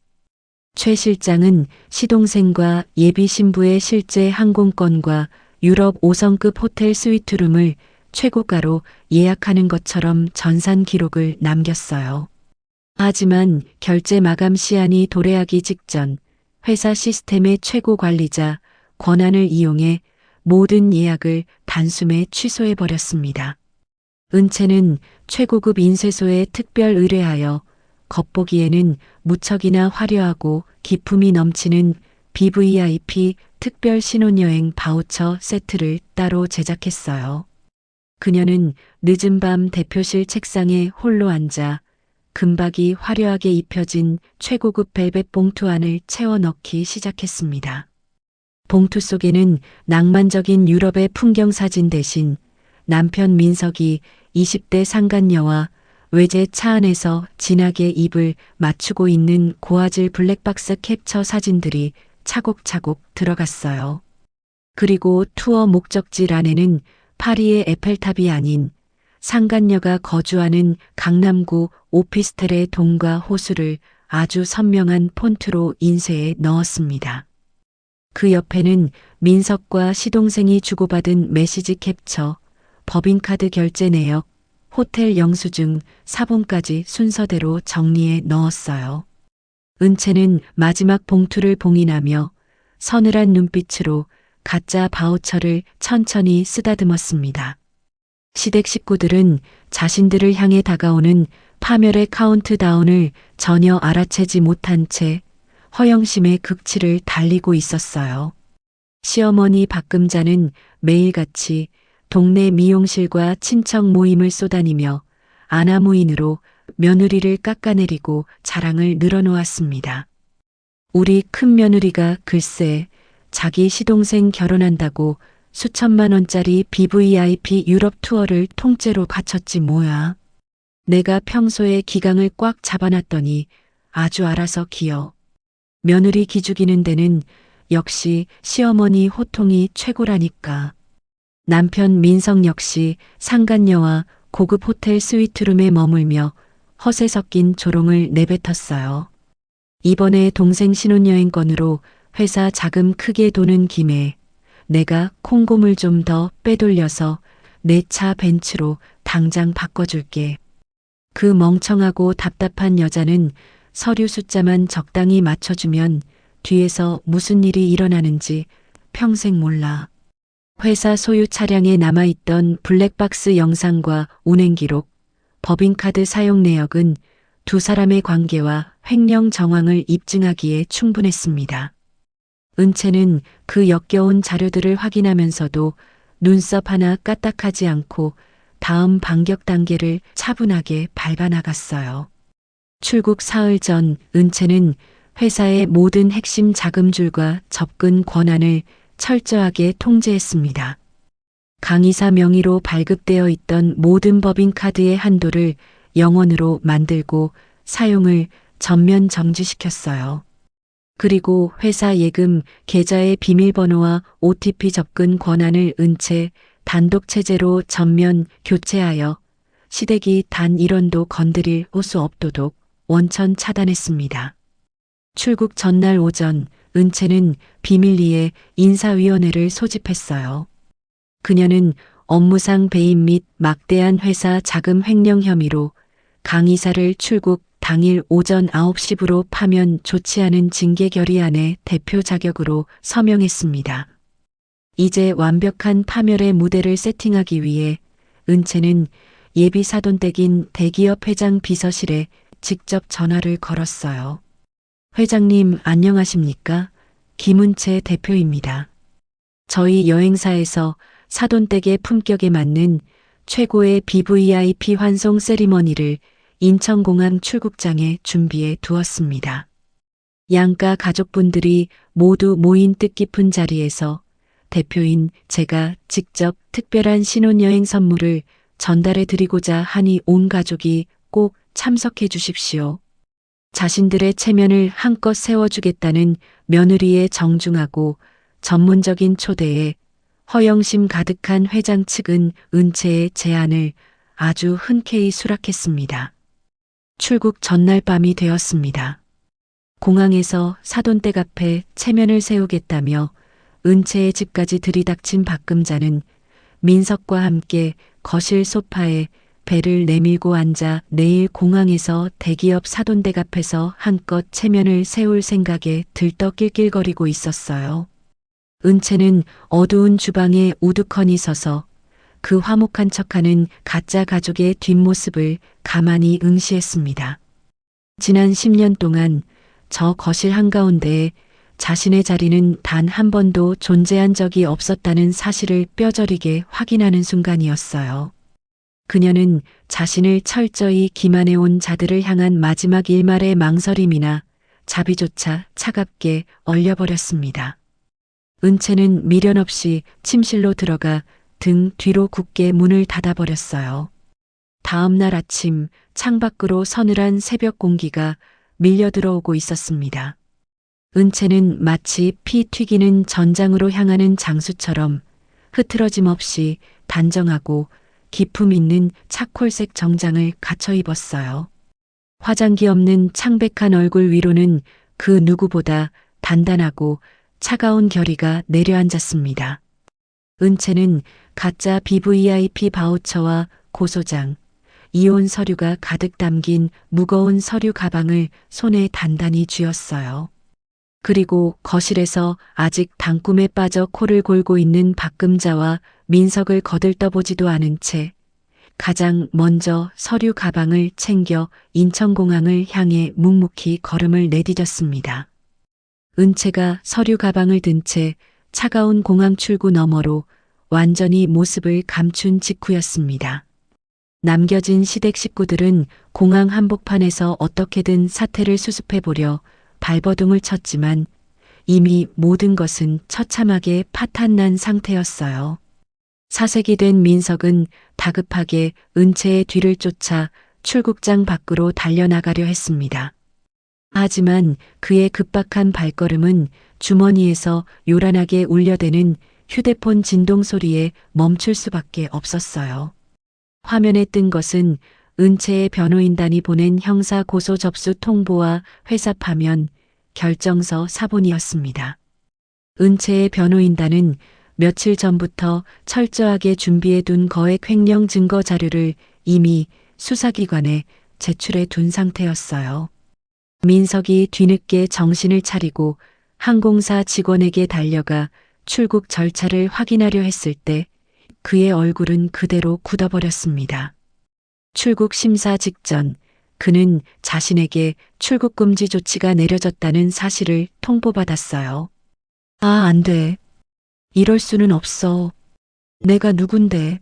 최 실장은 시동생과 예비 신부의 실제 항공권과 유럽 5성급 호텔 스위트룸을 최고가로 예약하는 것처럼 전산 기록을 남겼어요. 하지만 결제 마감 시한이 도래하기 직전 회사 시스템의 최고 관리자 권한을 이용해 모든 예약을 단숨에 취소해버렸습니다. 은채는 최고급 인쇄소에 특별 의뢰하여 겉보기에는 무척이나 화려하고 기품이 넘치는 BVIP 특별 신혼여행 바우처 세트를 따로 제작했어요. 그녀는 늦은 밤 대표실 책상에 홀로 앉아 금박이 화려하게 입혀진 최고급 벨벳 봉투 안을 채워 넣기 시작했습니다. 봉투 속에는 낭만적인 유럽의 풍경 사진 대신 남편 민석이 20대 상간녀와 외제 차 안에서 진하게 입을 맞추고 있는 고화질 블랙박스 캡처 사진들이 차곡차곡 들어갔어요. 그리고 투어 목적지 안에는 파리의 에펠탑이 아닌 상간녀가 거주하는 강남구 오피스텔의 동과 호수를 아주 선명한 폰트로 인쇄해 넣었습니다. 그 옆에는 민석과 시동생이 주고받은 메시지 캡처, 법인카드 결제 내역, 호텔 영수증, 사본까지 순서대로 정리해 넣었어요. 은채는 마지막 봉투를 봉인하며 서늘한 눈빛으로 가짜 바우처를 천천히 쓰다듬었습니다. 시댁 식구들은 자신들을 향해 다가오는 파멸의 카운트다운을 전혀 알아채지 못한 채 허영심의 극치를 달리고 있었어요. 시어머니 박금자는 매일같이 동네 미용실과 친척 모임을 쏘다니며 아나무인으로 며느리를 깎아내리고 자랑을 늘어놓았습니다. 우리 큰 며느리가 글쎄 자기 시동생 결혼한다고 수천만 원짜리 BVIP 유럽 투어를 통째로 바쳤지 뭐야. 내가 평소에 기강을 꽉 잡아놨더니 아주 알아서 기어. 며느리 기죽이는 데는 역시 시어머니 호통이 최고라니까. 남편 민석 역시 상간녀와 고급 호텔 스위트룸에 머물며 허세 섞인 조롱을 내뱉었어요. 이번에 동생 신혼여행권으로 회사 자금 크게 도는 김에 내가 콩고물 좀 더 빼돌려서 내 차 벤츠로 당장 바꿔줄게. 그 멍청하고 답답한 여자는 서류 숫자만 적당히 맞춰주면 뒤에서 무슨 일이 일어나는지 평생 몰라. 회사 소유 차량에 남아있던 블랙박스 영상과 운행 기록, 법인카드 사용 내역은 두 사람의 관계와 횡령 정황을 입증하기에 충분했습니다. 은채는 그 역겨운 자료들을 확인하면서도 눈썹 하나 까딱하지 않고 다음 반격 단계를 차분하게 밟아나갔어요. 출국 사흘 전 은채는 회사의 모든 핵심 자금줄과 접근 권한을 철저하게 통제했습니다. 강의사 명의로 발급되어 있던 모든 법인카드의 한도를 0원으로 만들고 사용을 전면 정지시켰어요. 그리고 회사 예금 계좌의 비밀번호와 OTP 접근 권한을 은채 단독 체제로 전면 교체하여 시댁이 단 1원도 건드릴 호수 없도록 원천 차단했습니다. 출국 전날 오전 은채는 비밀리에 인사위원회를 소집했어요. 그녀는 업무상 배임 및 막대한 회사 자금 횡령 혐의로 강 이사를 출국 당일 오전 9시부로 파면 좋지 않은 징계 결의안의 대표 자격으로 서명했습니다. 이제 완벽한 파멸의 무대를 세팅하기 위해 은채는 예비 사돈댁인 대기업 회장 비서실에 직접 전화를 걸었어요. 회장님 안녕하십니까? 김은채 대표입니다. 저희 여행사에서 사돈댁의 품격에 맞는 최고의 BVIP 환송 세리머니를 인천공항 출국장에 준비해 두었습니다. 양가 가족분들이 모두 모인 뜻깊은 자리에서 대표인 제가 직접 특별한 신혼여행 선물을 전달해 드리고자 하니 온 가족이 꼭 참석해 주십시오. 자신들의 체면을 한껏 세워주겠다는 며느리의 정중하고 전문적인 초대에 허영심 가득한 회장 측은 은채의 제안을 아주 흔쾌히 수락했습니다. 출국 전날 밤이 되었습니다. 공항에서 사돈댁 앞에 체면을 세우겠다며 은채의 집까지 들이닥친 박금자는 민석과 함께 거실 소파에 배를 내밀고 앉아 내일 공항에서 대기업 사돈댁 앞에서 한껏 체면을 세울 생각에 들떠 낄낄거리고 있었어요. 은채는 어두운 주방에 우두커니 서서 그 화목한 척하는 가짜 가족의 뒷모습을 가만히 응시했습니다. 지난 10년 동안 저 거실 한가운데에 자신의 자리는 단 한 번도 존재한 적이 없었다는 사실을 뼈저리게 확인하는 순간이었어요. 그녀는 자신을 철저히 기만해온 자들을 향한 마지막 일말의 망설임이나 자비조차 차갑게 얼려버렸습니다. 은채는 미련 없이 침실로 들어가 등 뒤로 굳게 문을 닫아버렸어요. 다음 날 아침 창밖으로 서늘한 새벽 공기가 밀려 들어오고 있었습니다. 은채는 마치 피 튀기는 전장으로 향하는 장수처럼 흐트러짐 없이 단정하고 기품 있는 차콜색 정장을 갖춰 입었어요. 화장기 없는 창백한 얼굴 위로는 그 누구보다 단단하고 차가운 결의가 내려앉았습니다. 은채는 가짜 BVIP 바우처와 고소장, 이혼 서류가 가득 담긴 무거운 서류 가방을 손에 단단히 쥐었어요. 그리고 거실에서 아직 단꿈에 빠져 코를 골고 있는 박금자와 민석을 거들떠보지도 않은 채 가장 먼저 서류 가방을 챙겨 인천공항을 향해 묵묵히 걸음을 내디뎠습니다. 은채가 서류 가방을 든 채 차가운 공항 출구 너머로 완전히 모습을 감춘 직후였습니다. 남겨진 시댁 식구들은 공항 한복판에서 어떻게든 사태를 수습해보려 발버둥을 쳤지만 이미 모든 것은 처참하게 파탄난 상태였어요. 사색이 된 민석은 다급하게 은채의 뒤를 쫓아 출국장 밖으로 달려나가려 했습니다. 하지만 그의 급박한 발걸음은 주머니에서 요란하게 울려대는 휴대폰 진동 소리에 멈출 수밖에 없었어요. 화면에 뜬 것은 은채의 변호인단이 보낸 형사 고소 접수 통보와 회사 파면, 결정서 사본이었습니다. 은채의 변호인단은 며칠 전부터 철저하게 준비해둔 거액 횡령 증거 자료를 이미 수사기관에 제출해 둔 상태였어요. 민석이 뒤늦게 정신을 차리고 항공사 직원에게 달려가 출국 절차를 확인하려 했을 때 그의 얼굴은 그대로 굳어버렸습니다. 출국 심사 직전 그는 자신에게 출국 금지 조치가 내려졌다는 사실을 통보받았어요. 아, 안 돼. 이럴 수는 없어. 내가 누군데.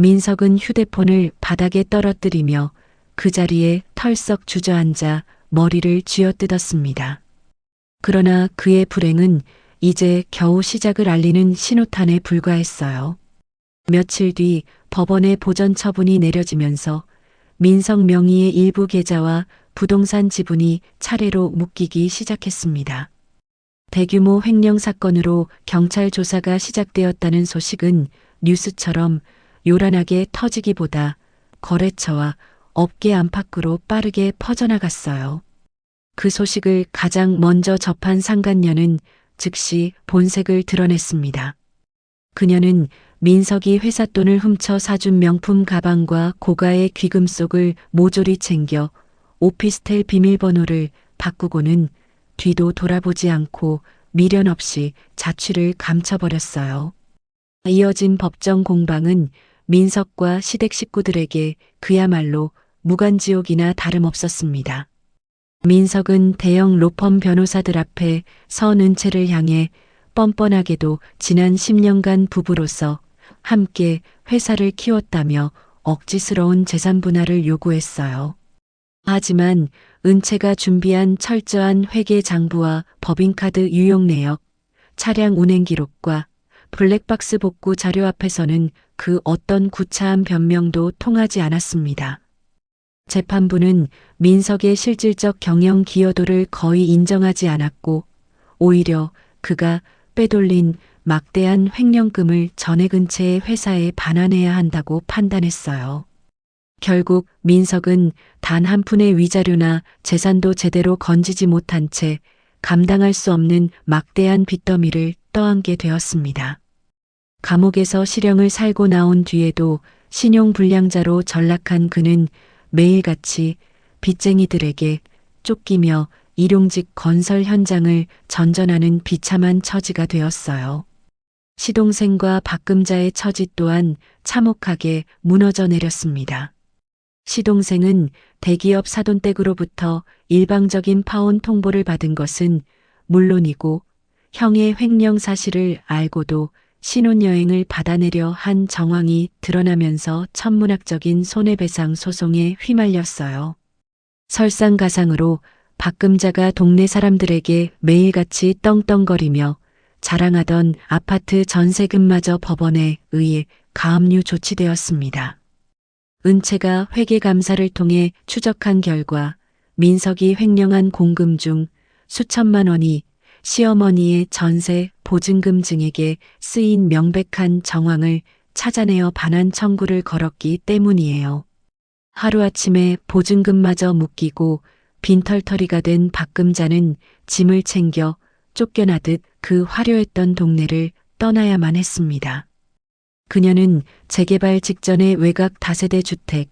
민석은 휴대폰을 바닥에 떨어뜨리며 그 자리에 털썩 주저앉아 머리를 쥐어뜯었습니다. 그러나 그의 불행은 이제 겨우 시작을 알리는 신호탄에 불과했어요. 며칠 뒤 법원의 보전 처분이 내려지면서 민석 명의의 일부 계좌와 부동산 지분이 차례로 묶이기 시작했습니다. 대규모 횡령 사건으로 경찰 조사가 시작되었다는 소식은 뉴스처럼 요란하게 터지기보다 거래처와 업계 안팎으로 빠르게 퍼져나갔어요. 그 소식을 가장 먼저 접한 상간녀는 즉시 본색을 드러냈습니다. 그녀는 민석이 회사 돈을 훔쳐 사준 명품 가방과 고가의 귀금속을 모조리 챙겨 오피스텔 비밀번호를 바꾸고는 뒤도 돌아보지 않고 미련 없이 자취를 감춰버렸어요. 이어진 법정 공방은 민석과 시댁 식구들에게 그야말로 무간지옥이나 다름없었습니다. 민석은 대형 로펌 변호사들 앞에 선 은채를 향해 뻔뻔하게도 지난 10년간 부부로서 함께 회사를 키웠다며 억지스러운 재산 분할을 요구했어요. 하지만 은채가 준비한 철저한 회계 장부와 법인카드 유용 내역, 차량 운행 기록과 블랙박스 복구 자료 앞에서는 그 어떤 구차한 변명도 통하지 않았습니다. 재판부는 민석의 실질적 경영 기여도를 거의 인정하지 않았고 오히려 그가 빼돌린 막대한 횡령금을 전액 은채의 회사에 반환해야 한다고 판단했어요. 결국 민석은 단 한 푼의 위자료나 재산도 제대로 건지지 못한 채 감당할 수 없는 막대한 빚더미를 떠안게 되었습니다. 감옥에서 실형을 살고 나온 뒤에도 신용불량자로 전락한 그는 매일같이 빚쟁이들에게 쫓기며 일용직 건설 현장을 전전하는 비참한 처지가 되었어요. 시동생과 박금자의 처지 또한 참혹하게 무너져 내렸습니다. 시동생은 대기업 사돈댁으로부터 일방적인 파혼 통보를 받은 것은 물론이고 형의 횡령 사실을 알고도 신혼여행을 받아내려 한 정황이 드러나면서 천문학적인 손해배상 소송에 휘말렸어요. 설상가상으로 박금자가 동네 사람들에게 매일같이 떵떵거리며 자랑하던 아파트 전세금마저 법원에 의해 가압류 조치되었습니다. 은채가 회계감사를 통해 추적한 결과 민석이 횡령한 공금 중 수천만 원이 시어머니의 전세, 보증금 증액에 쓰인 명백한 정황을 찾아내어 반환 청구를 걸었기 때문이에요. 하루아침에 보증금마저 묶이고 빈털터리가 된 박금자는 짐을 챙겨 쫓겨나듯 그 화려했던 동네를 떠나야만 했습니다. 그녀는 재개발 직전의 외곽 다세대 주택,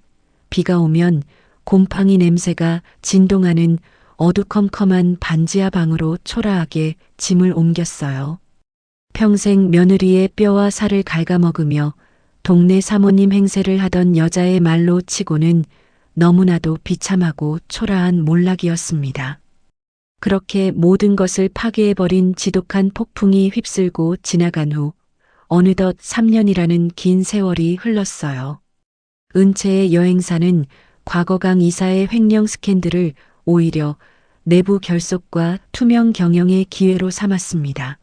비가 오면 곰팡이 냄새가 진동하는 어두컴컴한 반지하 방으로 초라하게 짐을 옮겼어요. 평생 며느리의 뼈와 살을 갉아먹으며 동네 사모님 행세를 하던 여자의 말로 치고는 너무나도 비참하고 초라한 몰락이었습니다. 그렇게 모든 것을 파괴해버린 지독한 폭풍이 휩쓸고 지나간 후 어느덧 3년이라는 긴 세월이 흘렀어요. 은채의 여행사는 과거강 이사의 횡령 스캔들을 오히려 내부 결속과 투명 경영의 기회로 삼았습니다.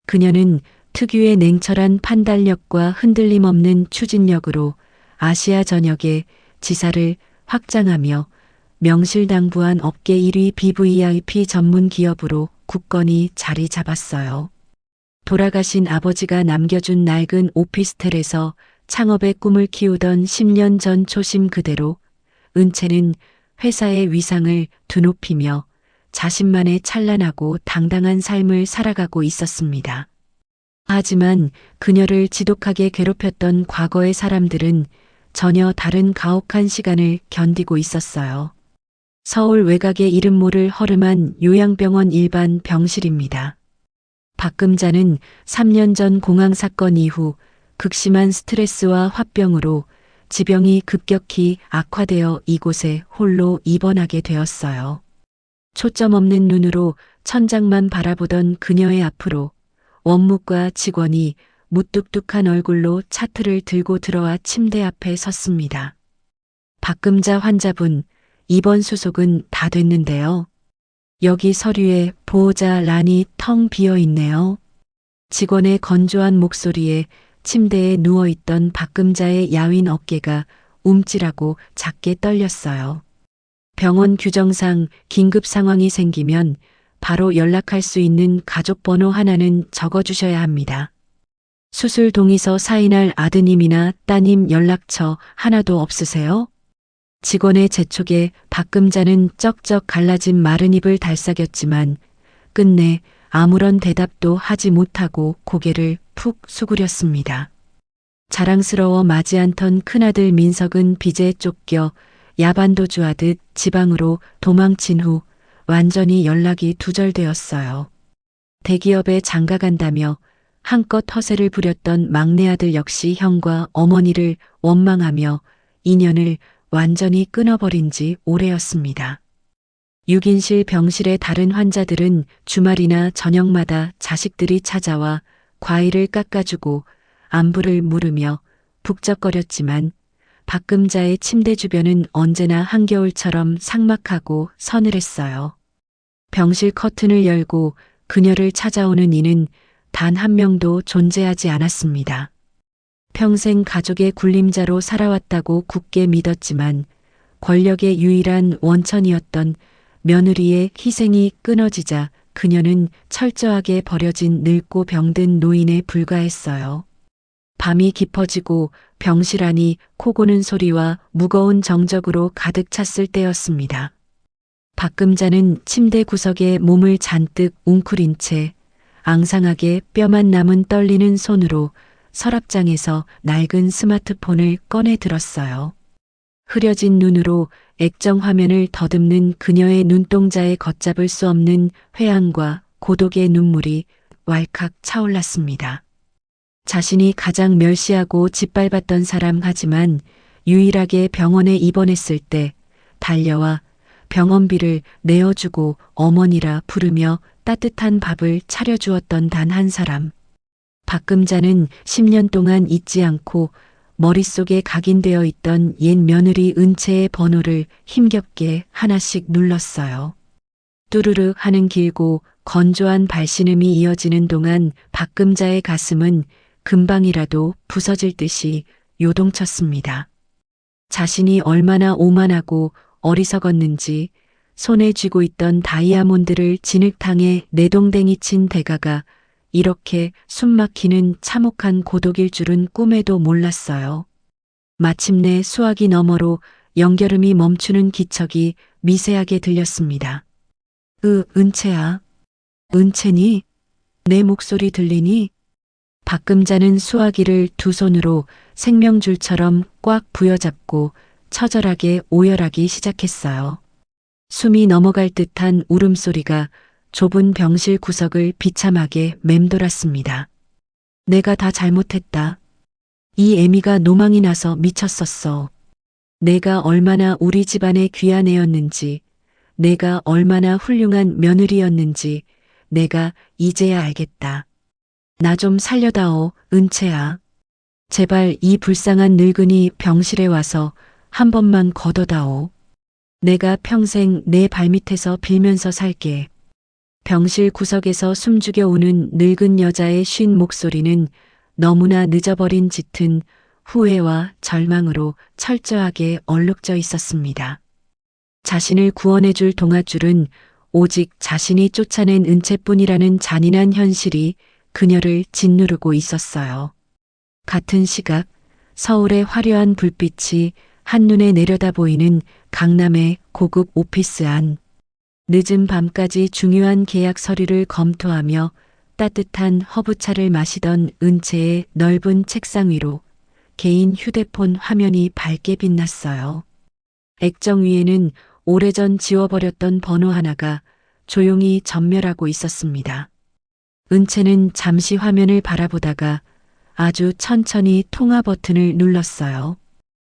그녀는 특유의 냉철한 판단력과 흔들림 없는 추진력으로 아시아 전역에 지사를 확장하며 명실당부한 업계 1위 BVIP 전문 기업으로 굳건히 자리 잡았어요. 돌아가신 아버지가 남겨준 낡은 오피스텔에서 창업의 꿈을 키우던 10년 전 초심 그대로 은채는 회사의 위상을 드높이며 자신만의 찬란하고 당당한 삶을 살아가고 있었습니다. 하지만 그녀를 지독하게 괴롭혔던 과거의 사람들은 전혀 다른 가혹한 시간을 견디고 있었어요. 서울 외곽의 이름 모를 허름한 요양병원 일반 병실입니다. 박금자는 3년 전 공항 사건 이후 극심한 스트레스와 화병으로 지병이 급격히 악화되어 이곳에 홀로 입원하게 되었어요. 초점 없는 눈으로 천장만 바라보던 그녀의 앞으로 원무과 직원이 무뚝뚝한 얼굴로 차트를 들고 들어와 침대 앞에 섰습니다. 박금자 환자분, 입원 수속은 다 됐는데요. 여기 서류에 보호자 란이 텅 비어 있네요. 직원의 건조한 목소리에 침대에 누워있던 박금자의 야윈 어깨가 움찔하고 작게 떨렸어요. 병원 규정상 긴급 상황이 생기면 바로 연락할 수 있는 가족 번호 하나는 적어주셔야 합니다. 수술 동의서 사인할 아드님이나 따님 연락처 하나도 없으세요? 직원의 재촉에 박금자는 쩍쩍 갈라진 마른 입을 달싹였지만 끝내 아무런 대답도 하지 못하고 고개를 푹 수그렸습니다. 자랑스러워 마지 않던 큰아들 민석은 빚에 쫓겨 야반도주하듯 지방으로 도망친 후 완전히 연락이 두절되었어요. 대기업에 장가간다며 한껏 허세를 부렸던 막내 아들 역시 형과 어머니를 원망하며 인연을 완전히 끊어버린 지 오래였습니다. 6인실 병실의 다른 환자들은 주말이나 저녁마다 자식들이 찾아와 과일을 깎아주고 안부를 물으며 북적거렸지만 박금자의 침대 주변은 언제나 한겨울처럼 삭막하고 서늘했어요. 병실 커튼을 열고 그녀를 찾아오는 이는 단 한 명도 존재하지 않았습니다. 평생 가족의 굴림자로 살아왔다고 굳게 믿었지만 권력의 유일한 원천이었던 며느리의 희생이 끊어지자 그녀는 철저하게 버려진 늙고 병든 노인에 불과했어요. 밤이 깊어지고 병실 안이 코고는 소리와 무거운 정적으로 가득 찼을 때였습니다. 박금자는 침대 구석에 몸을 잔뜩 웅크린 채 앙상하게 뼈만 남은 떨리는 손으로 서랍장에서 낡은 스마트폰을 꺼내 들었어요. 흐려진 눈으로 액정 화면을 더듬는 그녀의 눈동자에 걷잡을 수 없는 회한과 고독의 눈물이 왈칵 차올랐습니다. 자신이 가장 멸시하고 짓밟았던 사람 하지만 유일하게 병원에 입원했을 때 달려와 병원비를 내어주고 어머니라 부르며 따뜻한 밥을 차려주었던 단 한 사람. 박금자는 10년 동안 잊지 않고 머릿속에 각인되어 있던 옛 며느리 은채의 번호를 힘겹게 하나씩 눌렀어요. 뚜루르 하는 길고 건조한 발신음이 이어지는 동안 박금자의 가슴은 금방이라도 부서질 듯이 요동쳤습니다. 자신이 얼마나 오만하고 어리석었는지 손에 쥐고 있던 다이아몬드를 진흙탕에 내동댕이 친 대가가 이렇게 숨막히는 참혹한 고독일 줄은 꿈에도 몰랐어요. 마침내 수화기 너머로 연결음이 멈추는 기척이 미세하게 들렸습니다. 은채야. 은채니? 내 목소리 들리니? 박금자는 수화기를 두 손으로 생명줄처럼 꽉 부여잡고 처절하게 오열하기 시작했어요. 숨이 넘어갈 듯한 울음소리가 좁은 병실 구석을 비참하게 맴돌았습니다. 내가 다 잘못했다. 이 애미가 노망이 나서 미쳤었어. 내가 얼마나 우리 집안의 귀한 애였는지, 내가 얼마나 훌륭한 며느리였는지 내가 이제야 알겠다. 나 좀 살려다오, 은채야. 제발 이 불쌍한 늙은이 병실에 와서 한 번만 걷어다오. 내가 평생 내 발밑에서 빌면서 살게. 병실 구석에서 숨죽여 우는 늙은 여자의 쉰 목소리는 너무나 늦어버린 짙은 후회와 절망으로 철저하게 얼룩져 있었습니다. 자신을 구원해줄 동아줄은 오직 자신이 쫓아낸 은채뿐이라는 잔인한 현실이 그녀를 짓누르고 있었어요. 같은 시각 서울의 화려한 불빛이 한눈에 내려다 보이는 강남의 고급 오피스 안. 늦은 밤까지 중요한 계약 서류를 검토하며 따뜻한 허브차를 마시던 은채의 넓은 책상 위로 개인 휴대폰 화면이 밝게 빛났어요. 액정 위에는 오래전 지워버렸던 번호 하나가 조용히 전멸하고 있었습니다. 은채는 잠시 화면을 바라보다가 아주 천천히 통화 버튼을 눌렀어요.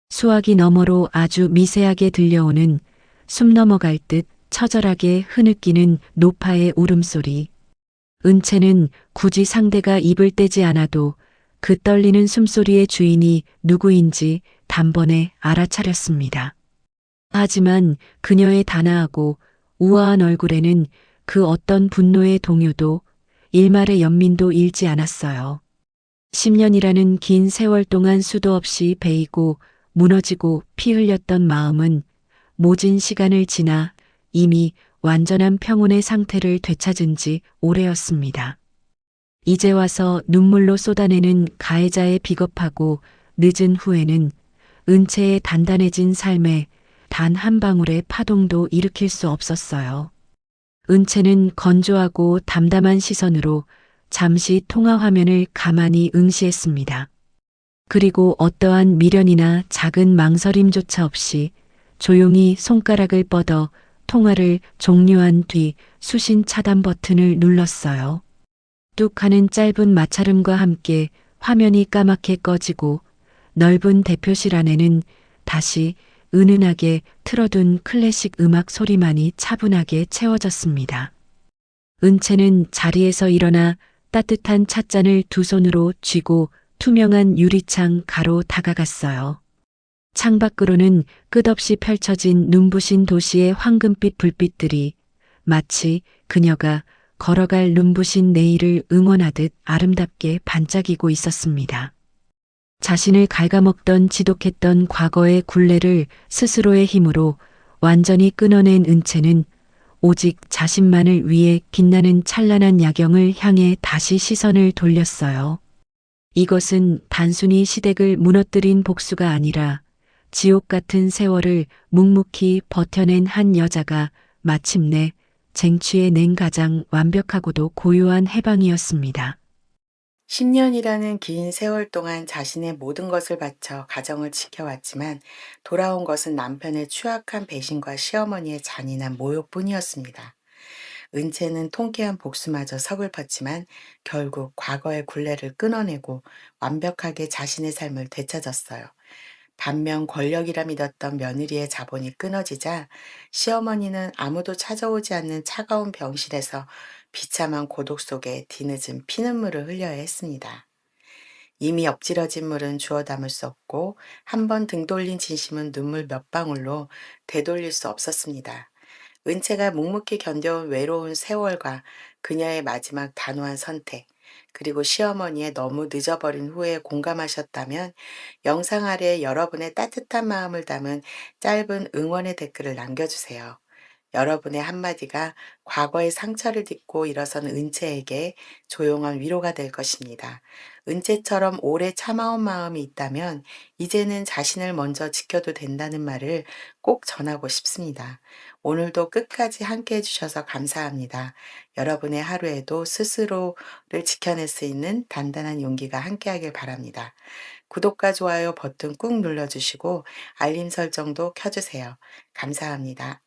수화기 너머로 아주 미세하게 들려오는 숨 넘어갈 듯 처절하게 흐느끼는 노파의 울음소리. 은채는 굳이 상대가 입을 떼지 않아도 그 떨리는 숨소리의 주인이 누구인지 단번에 알아차렸습니다. 하지만 그녀의 단아하고 우아한 얼굴에는 그 어떤 분노의 동요도 일말의 연민도 일지 않았어요. 10년이라는 긴 세월 동안 수도 없이 베이고 무너지고 피 흘렸던 마음은 모진 시간을 지나 이미 완전한 평온의 상태를 되찾은 지 오래였습니다. 이제 와서 눈물로 쏟아내는 가해자의 비겁하고 늦은 후회는 은채의 단단해진 삶에 단 한 방울의 파동도 일으킬 수 없었어요. 은채는 건조하고 담담한 시선으로 잠시 통화 화면을 가만히 응시했습니다. 그리고 어떠한 미련이나 작은 망설임조차 없이 조용히 손가락을 뻗어 통화를 종료한 뒤 수신 차단 버튼을 눌렀어요. 뚝 하는 짧은 마찰음과 함께 화면이 까맣게 꺼지고 넓은 대표실 안에는 다시 은은하게 틀어둔 클래식 음악 소리만이 차분하게 채워졌습니다. 은채는 자리에서 일어나 따뜻한 찻잔을 두 손으로 쥐고 투명한 유리창 가로 다가갔어요. 창밖으로는 끝없이 펼쳐진 눈부신 도시의 황금빛 불빛들이 마치 그녀가 걸어갈 눈부신 내일을 응원하듯 아름답게 반짝이고 있었습니다. 자신을 갉아먹던 지독했던 과거의 굴레를 스스로의 힘으로 완전히 끊어낸 은채는 오직 자신만을 위해 빛나는 찬란한 야경을 향해 다시 시선을 돌렸어요. 이것은 단순히 시댁을 무너뜨린 복수가 아니라 지옥 같은 세월을 묵묵히 버텨낸 한 여자가 마침내 쟁취해낸 가장 완벽하고도 고요한 해방이었습니다. 10년이라는 긴 세월 동안 자신의 모든 것을 바쳐 가정을 지켜왔지만 돌아온 것은 남편의 추악한 배신과 시어머니의 잔인한 모욕뿐이었습니다. 은채는 통쾌한 복수마저 서글펐지만 결국 과거의 굴레를 끊어내고 완벽하게 자신의 삶을 되찾았어요. 반면 권력이라 믿었던 며느리의 자본이 끊어지자 시어머니는 아무도 찾아오지 않는 차가운 병실에서 비참한 고독 속에 뒤늦은 피눈물을 흘려야 했습니다. 이미 엎질러진 물은 주워 담을 수 없고 한 번 등 돌린 진심은 눈물 몇 방울로 되돌릴 수 없었습니다. 은채가 묵묵히 견뎌온 외로운 세월과 그녀의 마지막 단호한 선택, 그리고 시어머니의 너무 늦어버린 후에 공감하셨다면 영상 아래 여러분의 따뜻한 마음을 담은 짧은 응원의 댓글을 남겨주세요. 여러분의 한마디가 과거의 상처를 딛고 일어선 은채에게 조용한 위로가 될 것입니다. 은채처럼 오래 참아온 마음이 있다면 이제는 자신을 먼저 지켜도 된다는 말을 꼭 전하고 싶습니다. 오늘도 끝까지 함께 해주셔서 감사합니다. 여러분의 하루에도 스스로를 지켜낼 수 있는 단단한 용기가 함께하길 바랍니다. 구독과 좋아요 버튼 꾹 눌러주시고 알림 설정도 켜주세요. 감사합니다.